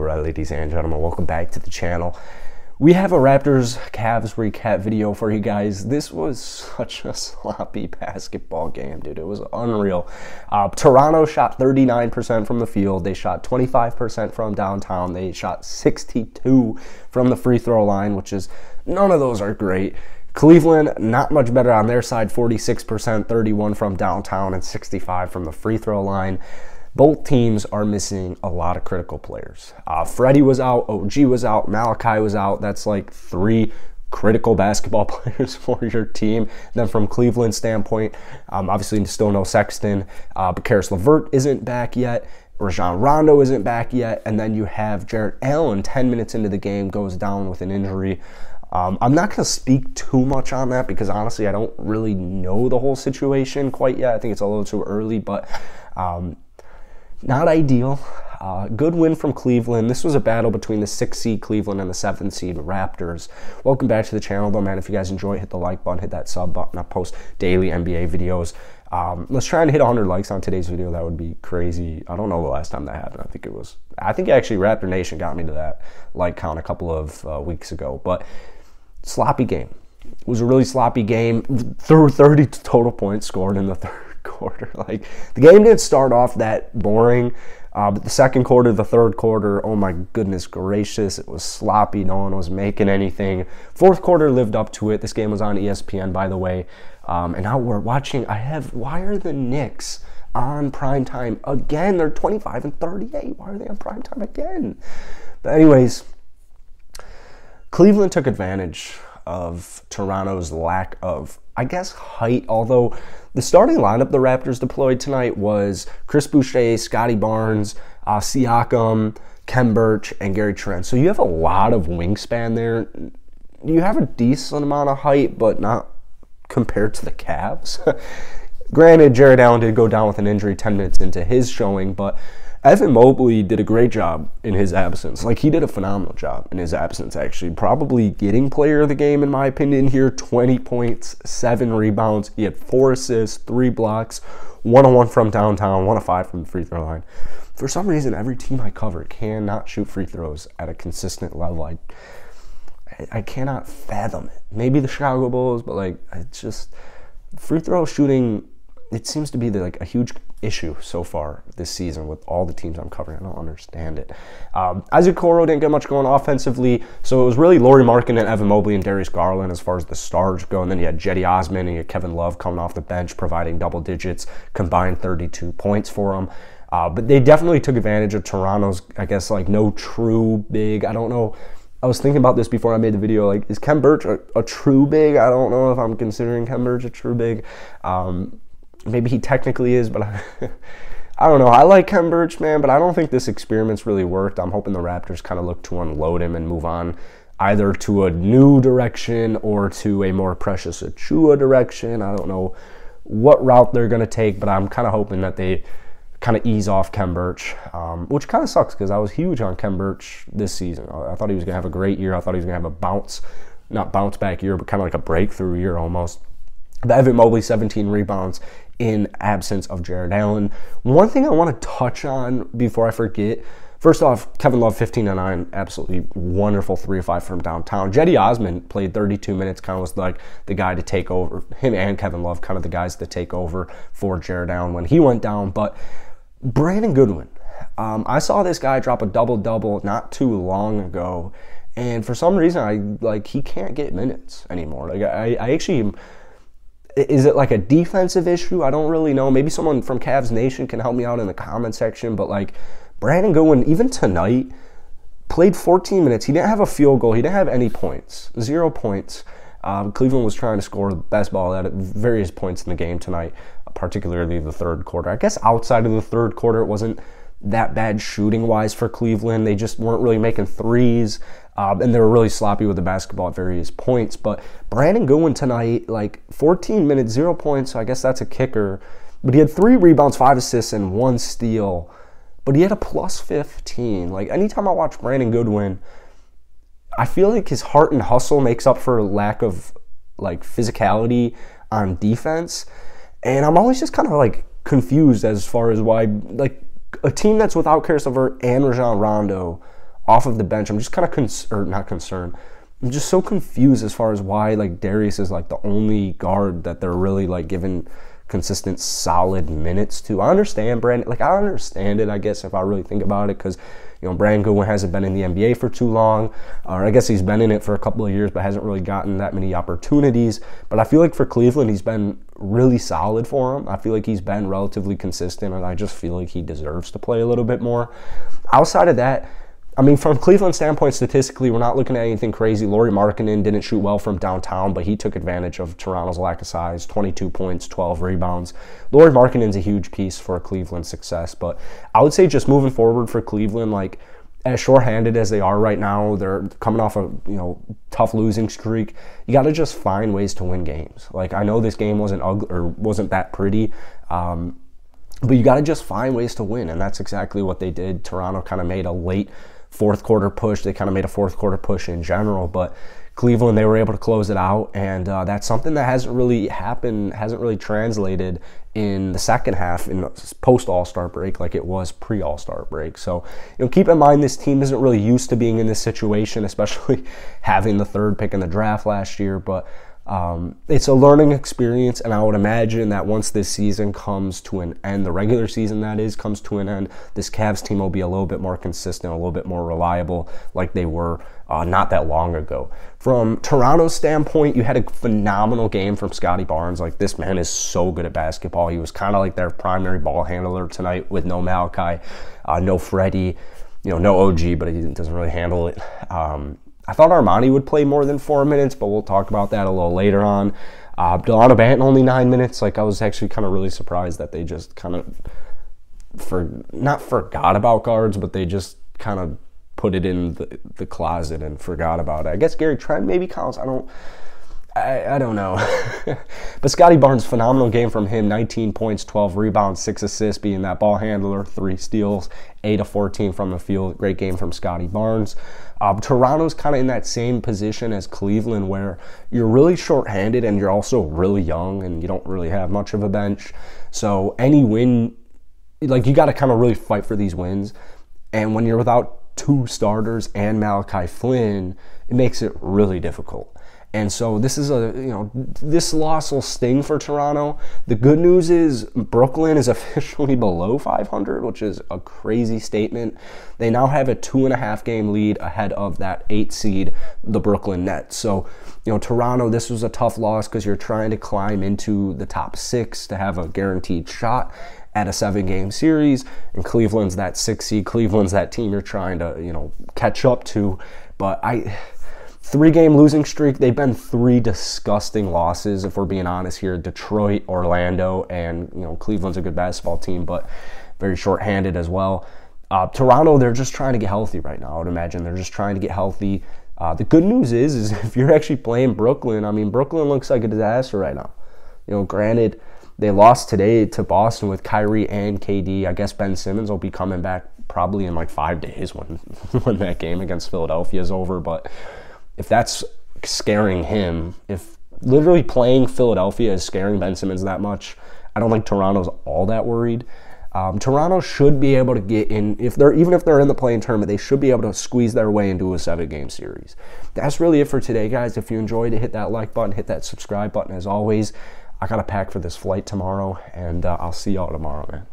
Alright, ladies and gentlemen, welcome back to the channel. We have a Raptors-Cavs recap video for you guys. This was such a sloppy basketball game, dude. It was unreal. Toronto shot 39% from the field. They shot 25% from downtown. They shot 62% from the free throw line, which is, none of those are great. Cleveland, not much better on their side, 46%, 31% from downtown, and 65% from the free throw line. Both teams are missing a lot of critical players. Freddie was out, OG was out, Malachi was out. That's like 3 critical basketball players for your team. Then from Cleveland's standpoint, obviously still no Sexton, but Caris LeVert isn't back yet. Rajon Rondo isn't back yet. And then you have Jarrett Allen, 10 minutes into the game, goes down with an injury. I'm not going to speak too much on that because honestly, I don't really know the whole situation quite yet. I think it's a little too early, but not ideal. Good win from Cleveland. This was a battle between the 6th seed Cleveland and the 7th seed Raptors. Welcome back to the channel, though, man. If you guys enjoy it, hit the like button, hit that sub button. I post daily NBA videos. Let's try and hit 100 likes on today's video. That would be crazy. I don't know the last time that happened. I think actually Raptor Nation got me to that like count a couple of weeks ago. But sloppy game. It was a really sloppy game. 30 total points scored in the third quarter. Like, the game didn't start off that boring, but the second quarter, the third quarter, oh my goodness gracious, it was sloppy. No one was making anything. Fourth quarter lived up to it. This game was on ESPN, by the way, and now we're watching. Why are the Knicks on primetime again? They're 25 and 38. Why are they on primetime again? But anyways, Cleveland took advantage of Toronto's lack of, I guess, height, although the starting lineup the Raptors deployed tonight was Chris Boucher, Scotty Barnes, Siakam, Khem Birch, and Gary Trent. So you have a lot of wingspan there. You have a decent amount of height, but not compared to the Cavs. Granted, Jarrett Allen did go down with an injury 10 minutes into his showing, but Evan Mobley did a great job in his absence. Like, he did a phenomenal job in his absence, actually. Probably getting player of the game, in my opinion, here. 20 points, 7 rebounds. He had 4 assists, 3 blocks, 1-on-1 from downtown, 1-of-5 from the free throw line. For some reason, every team I cover cannot shoot free throws at a consistent level. I cannot fathom it. Maybe the Chicago Bulls, but, like, it's just free throw shooting, it seems to be a huge issue so far this season with all the teams I'm covering. I don't understand it. Isaac Okoro didn't get much going offensively, so it was really Lauri Markkanen and Evan Mobley and Darius Garland as far as the stars go. And then you had Cedi Osman and you had Kevin Love coming off the bench, providing double digits, combined 32 points for them. But they definitely took advantage of Toronto's, I guess, like, no true big. I don't know. I was thinking about this before I made the video. Like, is Khem Birch a true big? I don't know if I'm considering Khem Birch a true big. Maybe he technically is, but I don't know. I like Khem Birch, man, but I don't think this experiment's really worked. I'm hoping the Raptors kind of look to unload him and move on either to a new direction or to a more Precious Achiuwa direction. I don't know what route they're going to take, but I'm kind of hoping that they kind of ease off Khem Birch, which kind of sucks because I was huge on Khem Birch this season. I thought he was going to have a great year. I thought he was going to have a not bounce back year, but kind of like a breakthrough year almost. But Evan Mobley, 17 rebounds in absence of Jarrett Allen. One thing I want to touch on before I forget, first off, Kevin Love, 15-9, absolutely wonderful 3-5 from downtown. Cedi Osman played 32 minutes, kind of was like the guy to take over. Him and Kevin Love, kind of the guys to take over for Jarrett Allen when he went down. But Brandon Goodwin, I saw this guy drop a double-double not too long ago, and for some reason, he can't get minutes anymore. Like, I actually... Is it like a defensive issue? I don't really know. Maybe someone from Cavs Nation can help me out in the comment section. But, like, Brandon Goodwin, even tonight, played 14 minutes. He didn't have a field goal. He didn't have any points. 0 points. Cleveland was trying to score the best ball at various points in the game tonight, particularly the third quarter. I guess outside of the third quarter, it wasn't that bad shooting-wise for Cleveland. They just weren't really making threes. And they were really sloppy with the basketball at various points. But Brandon Goodwin tonight, like 14 minutes, 0 points, so I guess that's a kicker. But he had 3 rebounds, 5 assists, and 1 steal. But he had a plus 15. Like, anytime I watch Brandon Goodwin, I feel like his heart and hustle makes up for lack of, like, physicality on defense. And I'm always just kind of, like, confused as far as why, like, a team that's without Caris LeVert and Rajon Rondo off of the bench. I'm just kind of not concerned. I'm just so confused as far as why like Darius is like the only guard that they're really like giving consistent solid minutes to. I understand Brandon, like I understand it, I guess, if I really think about it, because you know Brandon Goodwin hasn't been in the NBA for too long, or I guess he's been in it for a couple of years but hasn't really gotten that many opportunities. But I feel like for Cleveland he's been really solid for him. I feel like he's been relatively consistent, and I just feel like he deserves to play a little bit more. Outside of that, I mean, from Cleveland's standpoint, statistically, we're not looking at anything crazy. Lauri Markkanen didn't shoot well from downtown, but he took advantage of Toronto's lack of size, 22 points, 12 rebounds. Lauri Markkanen's a huge piece for Cleveland's success, but I would say just moving forward for Cleveland, like as shorthanded as they are right now, they're coming off a tough losing streak. You got to just find ways to win games. Like I know this game wasn't ugly or wasn't that pretty, but you got to just find ways to win, and that's exactly what they did. Toronto kind of made a late fourth quarter push. They kind of made a fourth quarter push in general, but Cleveland, they were able to close it out, and that's something that hasn't really happened, hasn't really translated in the second half in post All-Star break like it was pre All-Star break. So keep in mind this team isn't really used to being in this situation, especially having the third pick in the draft last year, but it's a learning experience, and I would imagine that once this season comes to an end, the regular season that is, comes to an end, this Cavs team will be a little bit more consistent, a little bit more reliable like they were not that long ago. From Toronto's standpoint, you had a phenomenal game from Scotty Barnes. Like, this man is so good at basketball. He was kind of like their primary ball handler tonight with no Malachi, no Freddie, no OG, but he doesn't really handle it. I thought Armani would play more than 4 minutes, but we'll talk about that a little later on. Delano Banton only 9 minutes. Like, I was actually kind of really surprised that they just kind of not forgot about guards, but they just kind of put it in the closet and forgot about it. I guess Gary Trent maybe counts. I don't know. But Scotty Barnes, phenomenal game from him. 19 points, 12 rebounds, 6 assists, being that ball handler, 3 steals, 8 of 14 from the field. Great game from Scotty Barnes. Toronto's kind of in that same position as Cleveland, where you're really shorthanded and you're also really young and you don't really have much of a bench. So any win, like, you got to kind of really fight for these wins. And when you're without 2 starters and Malachi Flynn, it makes it really difficult. And so this is this loss will sting for Toronto. The good news is Brooklyn is officially below 500, which is a crazy statement. They now have a 2.5 game lead ahead of that 8 seed, the Brooklyn Nets. So, Toronto, this was a tough loss because you're trying to climb into the top 6 to have a guaranteed shot at a 7-game series. And Cleveland's that 6 seed. Cleveland's that team you're trying to, catch up to. But 3-game losing streak. They've been 3 disgusting losses, if we're being honest here. Detroit, Orlando, and Cleveland's a good basketball team, but very short-handed as well. Toronto, they're just trying to get healthy right now. I would imagine they're just trying to get healthy. The good news is if you're actually playing Brooklyn, I mean, Brooklyn looks like a disaster right now. Granted, they lost today to Boston with Kyrie and KD. I guess Ben Simmons will be coming back probably in like 5 days when that game against Philadelphia is over, but if that's scaring him, if literally playing Philadelphia is scaring Ben Simmons that much, I don't think Toronto's all that worried. Toronto should be able to get in, even if they're in the play-in tournament, they should be able to squeeze their way into a 7-game series. That's really it for today, guys. If you enjoyed it, hit that like button, hit that subscribe button. As always, I got to pack for this flight tomorrow, and I'll see y'all tomorrow, man.